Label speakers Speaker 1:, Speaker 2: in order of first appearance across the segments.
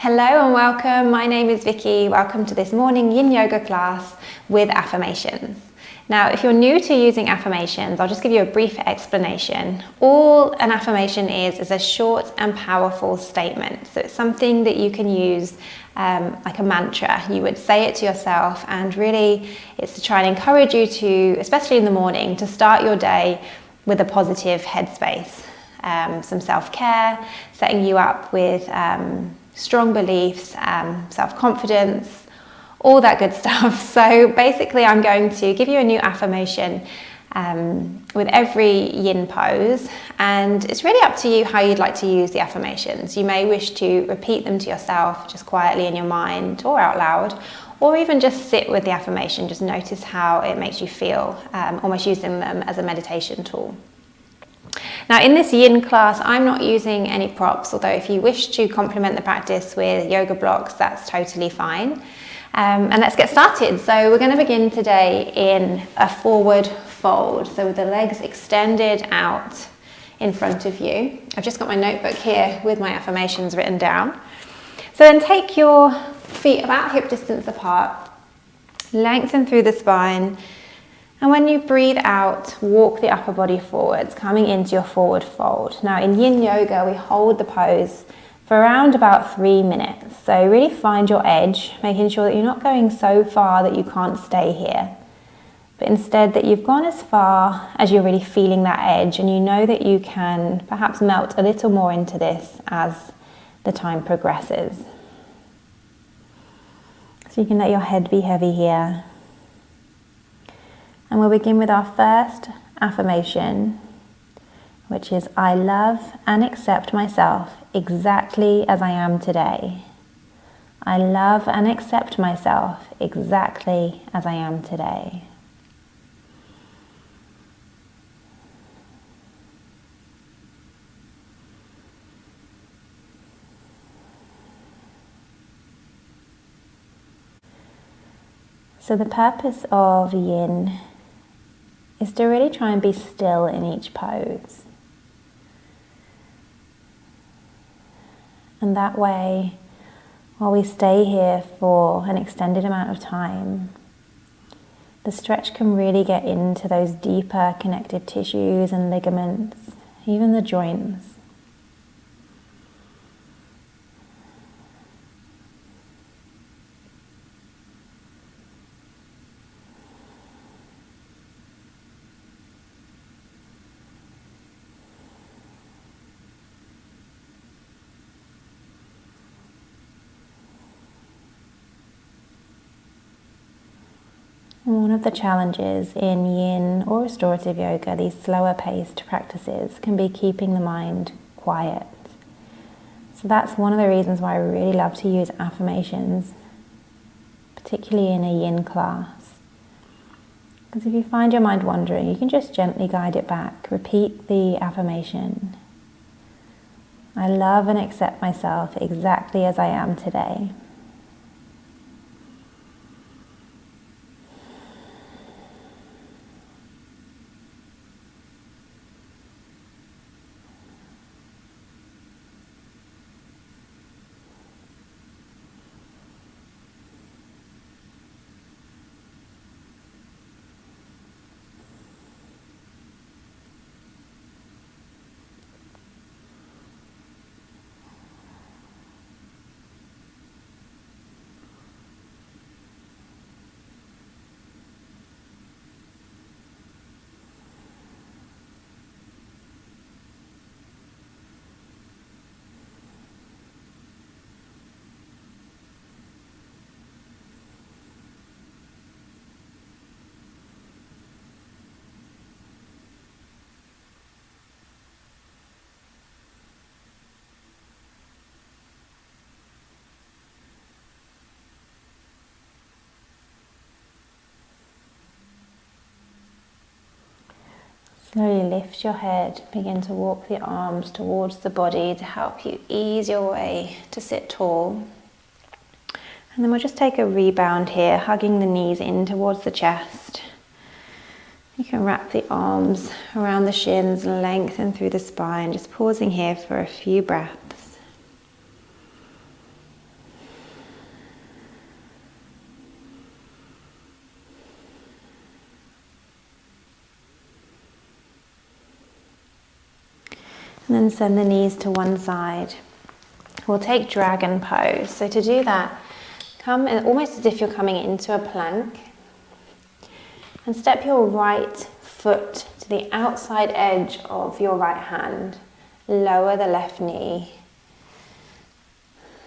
Speaker 1: Hello and welcome. My name is Vicky. Welcome to this morning yin yoga class with affirmations. Now, if you're new to using affirmations, I'll just give you a brief explanation. All an affirmation is a short and powerful statement. So it's something that you can use like a mantra. You would say it to yourself, and really it's to try and encourage you to, especially in the morning, to start your day with a positive headspace. Some self-care, setting you up with strong beliefs, self-confidence, all that good stuff. So basically I'm going to give you a new affirmation with every yin pose, and it's really up to you how you'd like to use the affirmations. You may wish to repeat them to yourself just quietly in your mind or out loud, or even just sit with the affirmation, just notice how it makes you feel, almost using them as a meditation tool. Now in this yin class, I'm not using any props, although if you wish to complement the practice with yoga blocks, that's totally fine. And let's get started. So we're going to begin today in a forward fold. So with the legs extended out in front of you. I've just got my notebook here with my affirmations written down. So then take your feet about hip distance apart, lengthen through the spine. And when you breathe out, walk the upper body forwards, coming into your forward fold. Now in yin yoga, we hold the pose for around about 3 minutes. So really find your edge, making sure that you're not going so far that you can't stay here, but instead that you've gone as far as you're really feeling that edge, and you know that you can perhaps melt a little more into this as the time progresses. So you can let your head be heavy here. And we'll begin with our first affirmation, which is, I love and accept myself exactly as I am today. I love and accept myself exactly as I am today. So the purpose of yin is to really try and be still in each pose. And that way, while we stay here for an extended amount of time, the stretch can really get into those deeper connective tissues and ligaments, even the joints. And one of the challenges in yin or restorative yoga, these slower paced practices, can be keeping the mind quiet. So that's one of the reasons why I really love to use affirmations, particularly in a yin class. Because if you find your mind wandering, you can just gently guide it back. Repeat the affirmation. I love and accept myself exactly as I am today. Slowly lift your head, begin to walk the arms towards the body to help you ease your way to sit tall. And then we'll just take a rebound here, hugging the knees in towards the chest. You can wrap the arms around the shins, lengthen through the spine, just pausing here for a few breaths. And then send the knees to one side. We'll take dragon pose. So to do that, come in almost as if you're coming into a plank. And step your right foot to the outside edge of your right hand. Lower the left knee.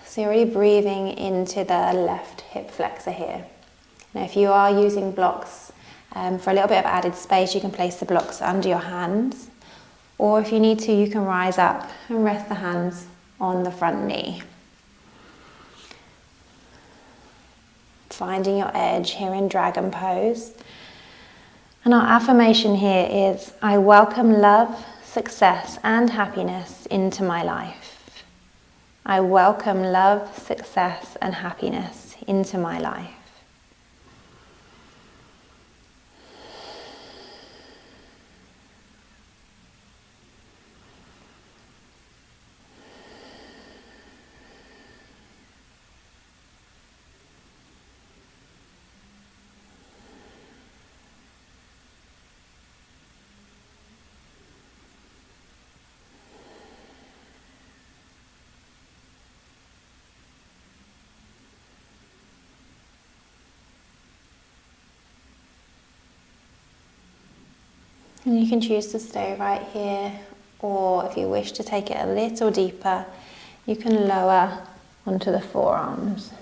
Speaker 1: So you're really breathing into the left hip flexor here. Now if you are using blocks for a little bit of added space, you can place the blocks under your hands. Or if you need to, you can rise up and rest the hands on the front knee. Finding your edge here in dragon pose. And our affirmation here is, I welcome love, success and happiness into my life. I welcome love, success and happiness into my life. And you can choose to stay right here, or if you wish to take it a little deeper, you can lower onto the forearms.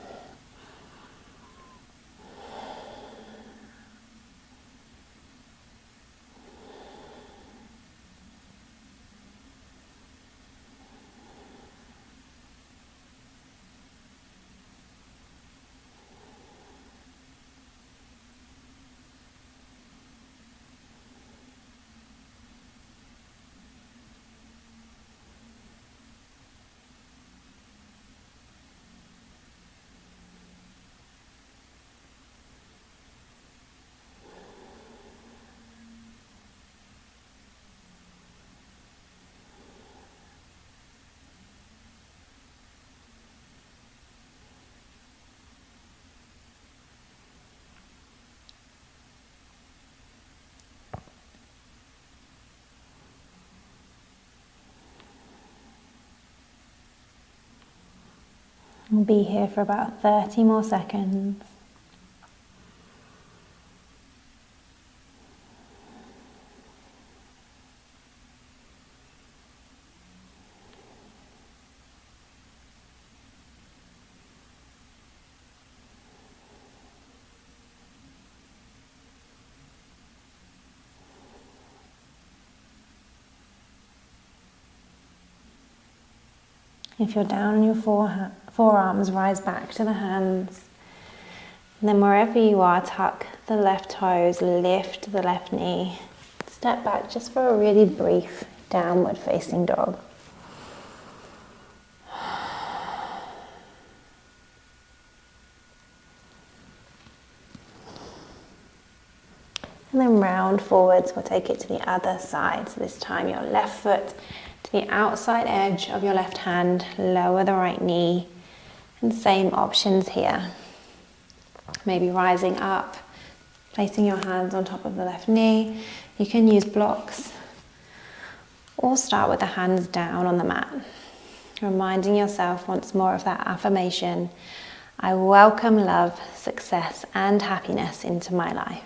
Speaker 1: We'll be here for about 30 more seconds. If you're down on your forearms, rise back to the hands. And then wherever you are, tuck the left toes, lift the left knee. Step back just for a really brief downward facing dog. And then round forwards, we'll take it to the other side. So this time your left foot to the outside edge of your left hand, lower the right knee, and same options here. Maybe rising up, placing your hands on top of the left knee. You can use blocks or start with the hands down on the mat. Reminding yourself once more of that affirmation, I welcome love, success and happiness into my life.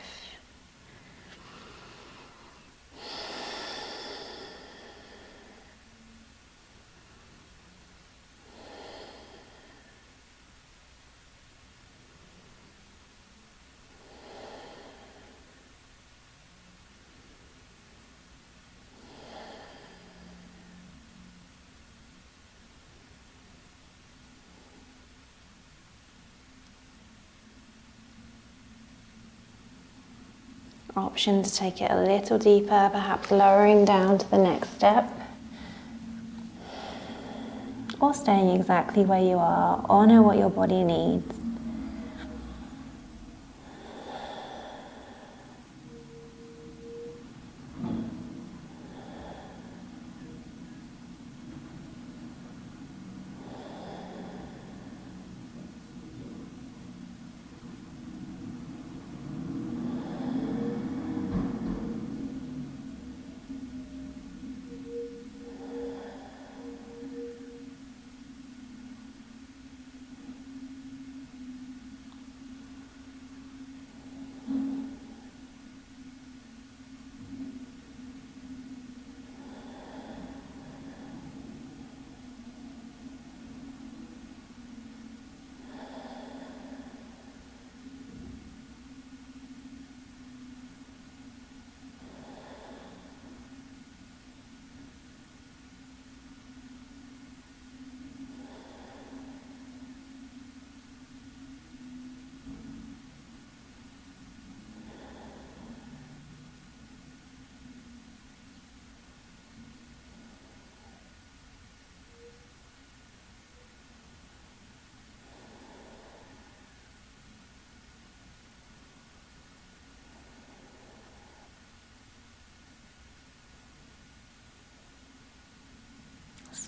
Speaker 1: Option to take it a little deeper, perhaps lowering down to the next step, or staying exactly where you are. Honor what your body needs.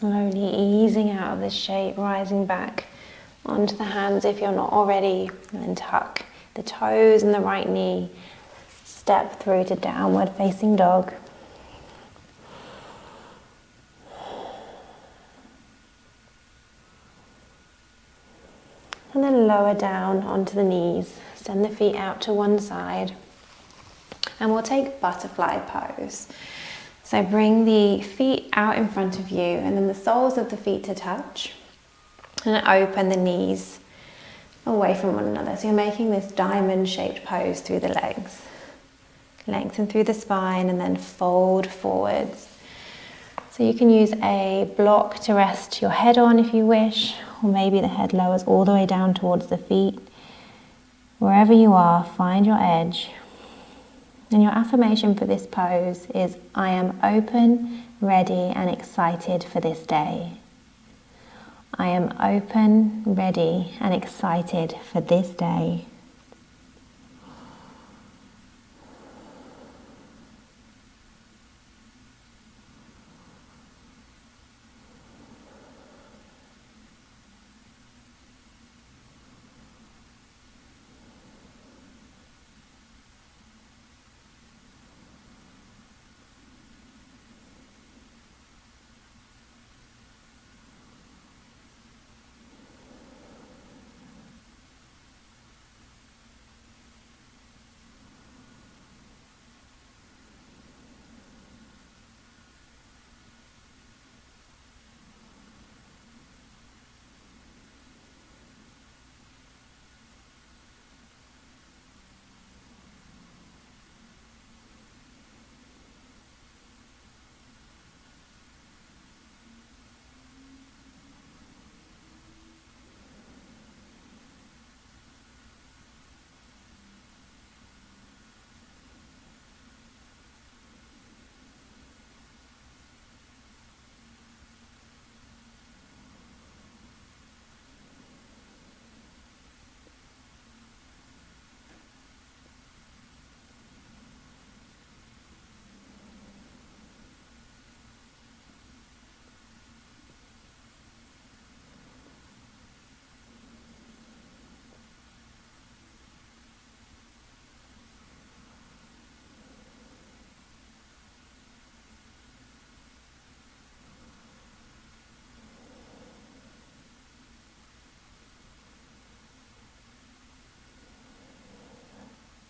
Speaker 1: Slowly easing out of this shape, rising back onto the hands if you're not already, and then tuck the toes and the right knee. Step through to downward facing dog. And then lower down onto the knees. Send the feet out to one side. And we'll take butterfly pose. So bring the feet out in front of you and then the soles of the feet to touch. And open the knees away from one another. So you're making this diamond-shaped pose through the legs. Lengthen through the spine and then fold forwards. So you can use a block to rest your head on if you wish, or maybe the head lowers all the way down towards the feet. Wherever you are, find your edge. And your affirmation for this pose is, I am open, ready, and excited for this day. I am open, ready, and excited for this day.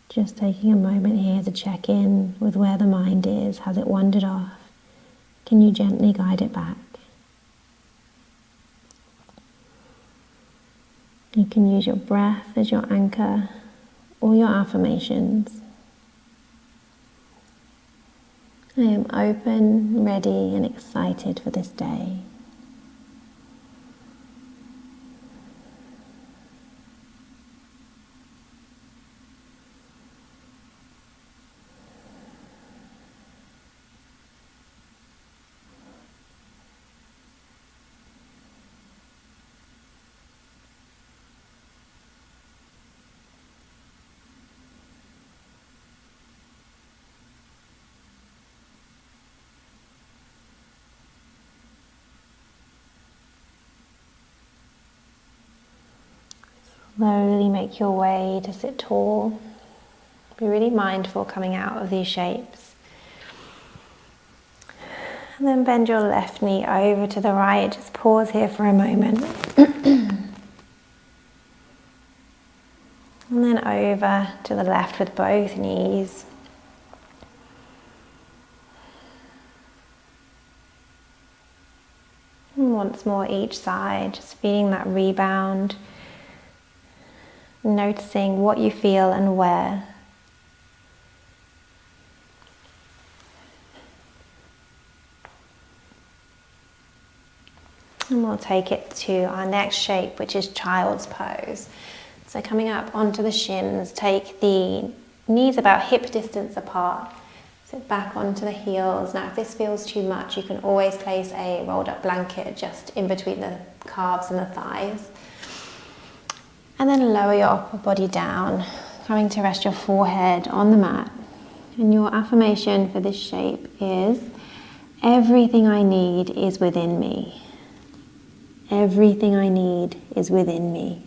Speaker 1: Just taking a moment here to check in with where the mind is. Has it wandered off? Can you gently guide it back? You can use your breath as your anchor or your affirmations. I am open, ready, and excited for this day. Slowly make your way to sit tall. Be really mindful coming out of these shapes. And then bend your left knee over to the right. Just pause here for a moment. And then over to the left with both knees. And once more each side, just feeling that rebound. Noticing what you feel and where. And we'll take it to our next shape, which is child's pose. So coming up onto the shins, take the knees about hip distance apart. Sit back onto the heels. Now if this feels too much, you can always place a rolled up blanket just in between the calves and the thighs. And then lower your upper body down, coming to rest your forehead on the mat. And your affirmation for this shape is, everything I need is within me. Everything I need is within me.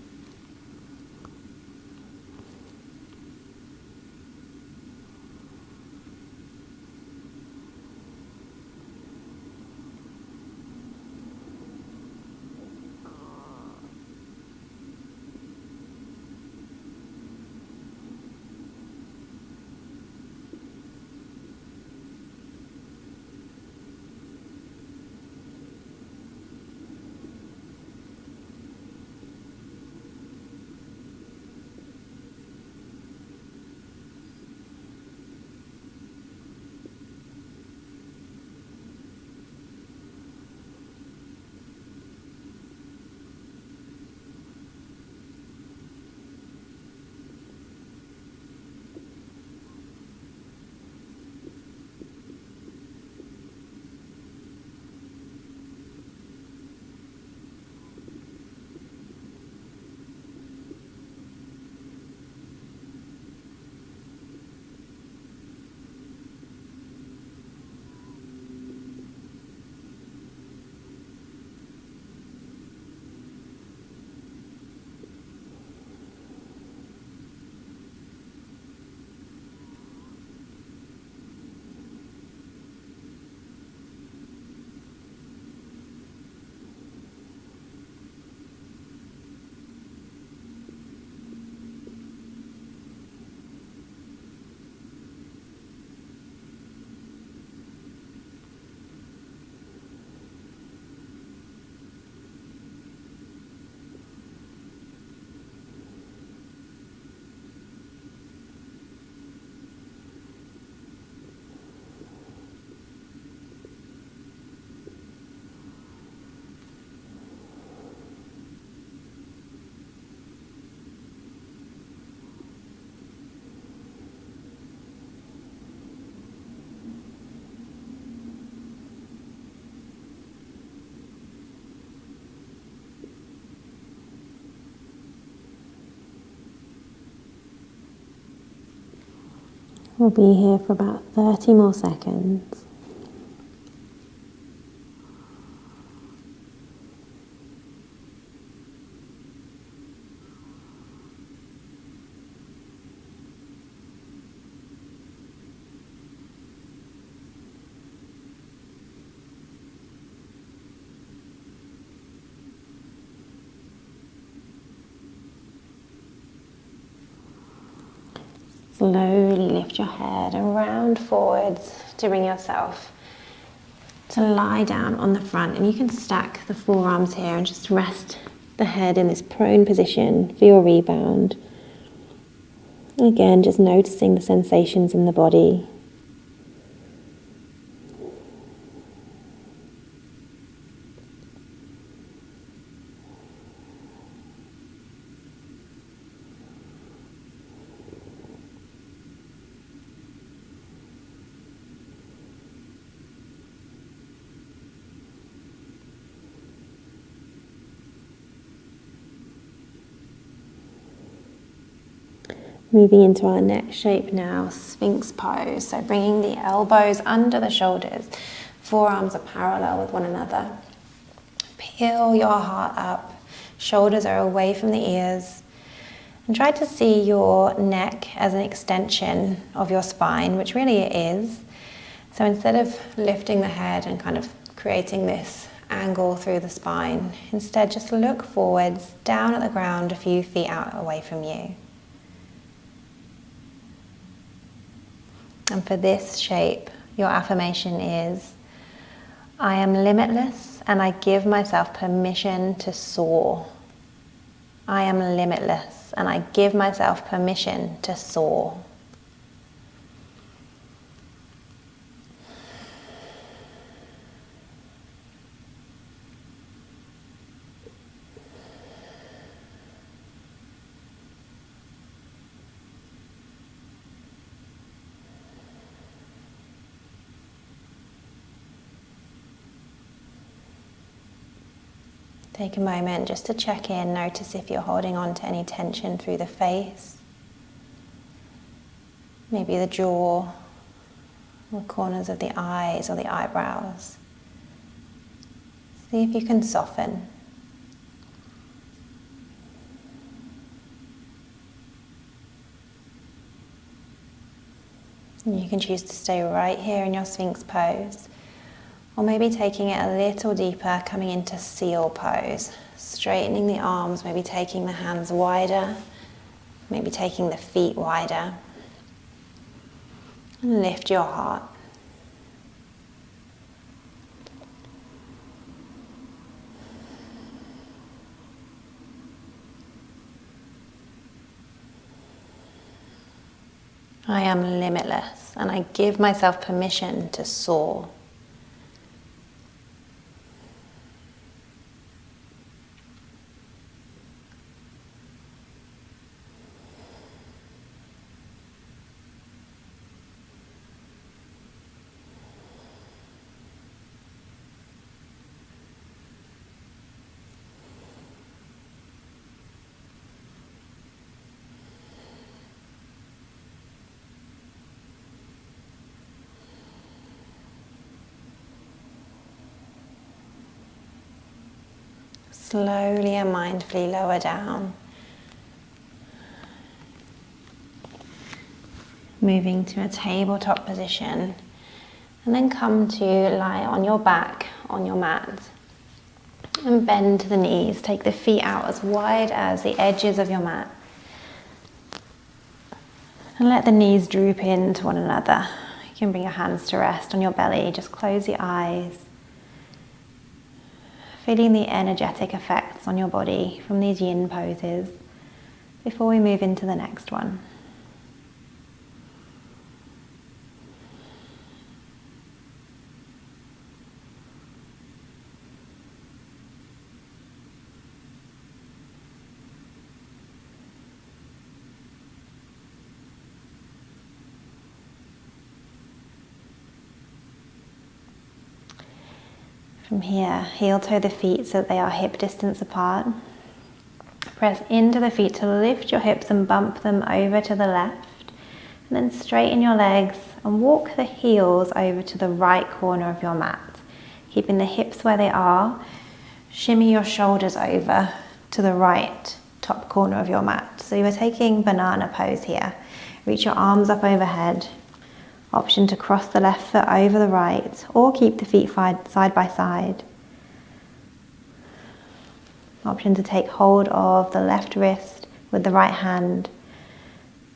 Speaker 1: We'll be here for about 30 more seconds. Slowly lift your head and round forwards to bring yourself to lie down on the front, and you can stack the forearms here and just rest the head in this prone position for your rebound. Again, just noticing the sensations in the body. Moving into our next shape now, Sphinx pose. So bringing the elbows under the shoulders, forearms are parallel with one another. Peel your heart up, shoulders are away from the ears. And try to see your neck as an extension of your spine, which really it is. So instead of lifting the head and kind of creating this angle through the spine, instead just look forwards, down at the ground, a few feet out away from you. And for this shape, your affirmation is, I am limitless and I give myself permission to soar. I am limitless and I give myself permission to soar. Take a moment just to check in, notice if you're holding on to any tension through the face, maybe the jaw, the corners of the eyes or the eyebrows. See if you can soften. And you can choose to stay right here in your Sphinx pose, or maybe taking it a little deeper, coming into seal pose, straightening the arms, maybe taking the hands wider, maybe taking the feet wider, and lift your heart. I am limitless, and I give myself permission to soar. Slowly and mindfully lower down, moving to a tabletop position, and then come to lie on your back on your mat and bend the knees. Take the feet out as wide as the edges of your mat and let the knees droop into one another. You can bring your hands to rest on your belly. Just close the eyes, feeling the energetic effects on your body from these yin poses before we move into the next one. From here, heel toe the feet so that they are hip distance apart. Press into the feet to lift your hips and bump them over to the left. And then straighten your legs and walk the heels over to the right corner of your mat. Keeping the hips where they are, shimmy your shoulders over to the right top corner of your mat. So you are taking banana pose here. Reach your arms up overhead. Option to cross the left foot over the right, or keep the feet side by side. Option to take hold of the left wrist with the right hand,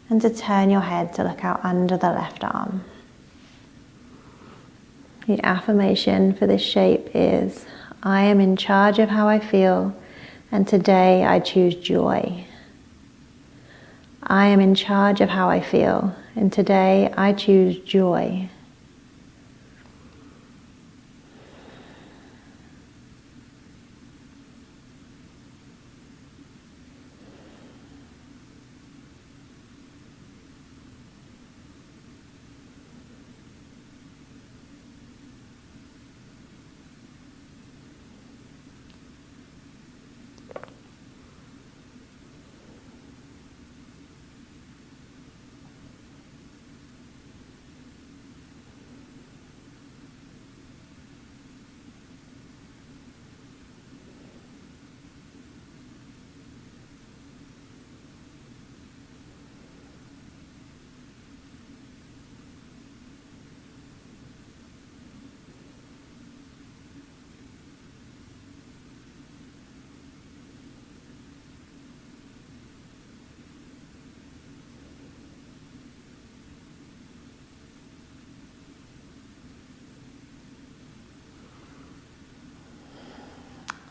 Speaker 1: and to turn your head to look out under the left arm. The affirmation for this shape is, I am in charge of how I feel, and today I choose joy. I am in charge of how I feel, and today I choose joy.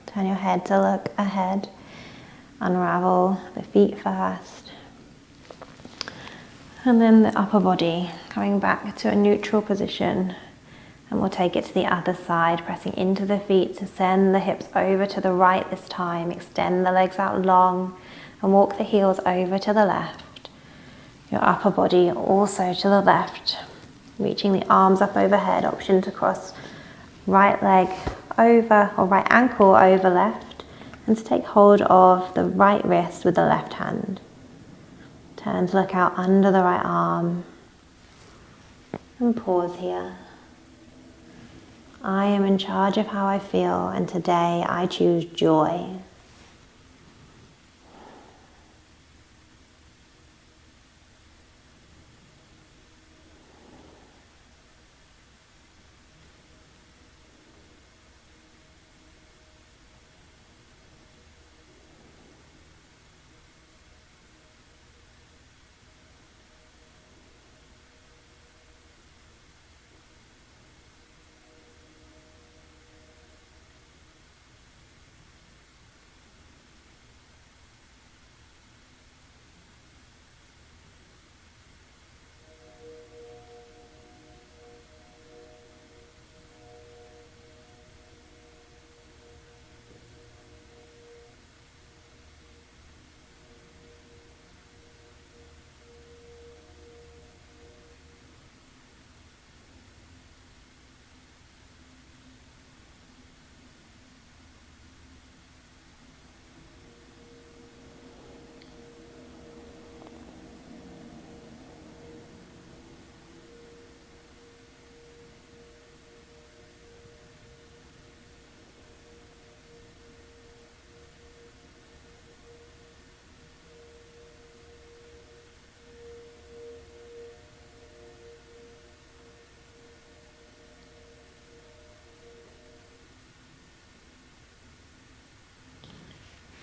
Speaker 1: Turn your head to look ahead. Unravel the feet first. And then the upper body, coming back to a neutral position. And we'll take it to the other side, pressing into the feet to send the hips over to the right this time. Extend the legs out long and walk the heels over to the left. Your upper body also to the left. Reaching the arms up overhead, option to cross right leg over or right ankle over left, and to take hold of the right wrist with the left hand. Turn to look out under the right arm and pause here. I am in charge of how I feel, and today I choose joy.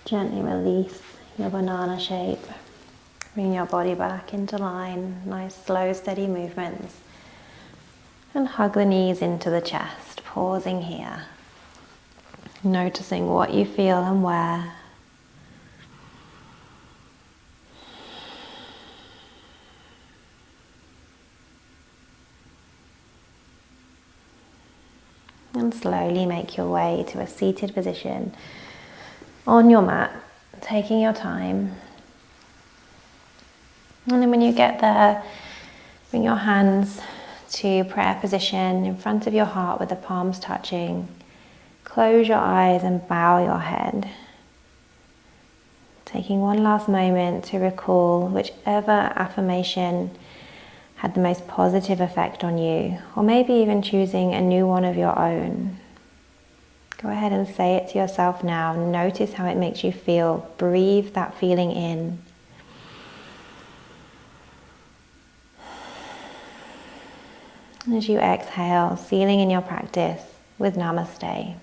Speaker 1: Gently release your banana shape. Bring your body back into line. Nice, slow, steady movements. And hug the knees into the chest, pausing here. Noticing what you feel and where. And slowly make your way to a seated position on your mat, taking your time. And then when you get there, bring your hands to prayer position in front of your heart with the palms touching. Close your eyes and bow your head. Taking one last moment to recall whichever affirmation had the most positive effect on you, or maybe even choosing a new one of your own. Go ahead and say it to yourself now. Notice how it makes you feel. Breathe that feeling in. As you exhale, sealing in your practice with Namaste.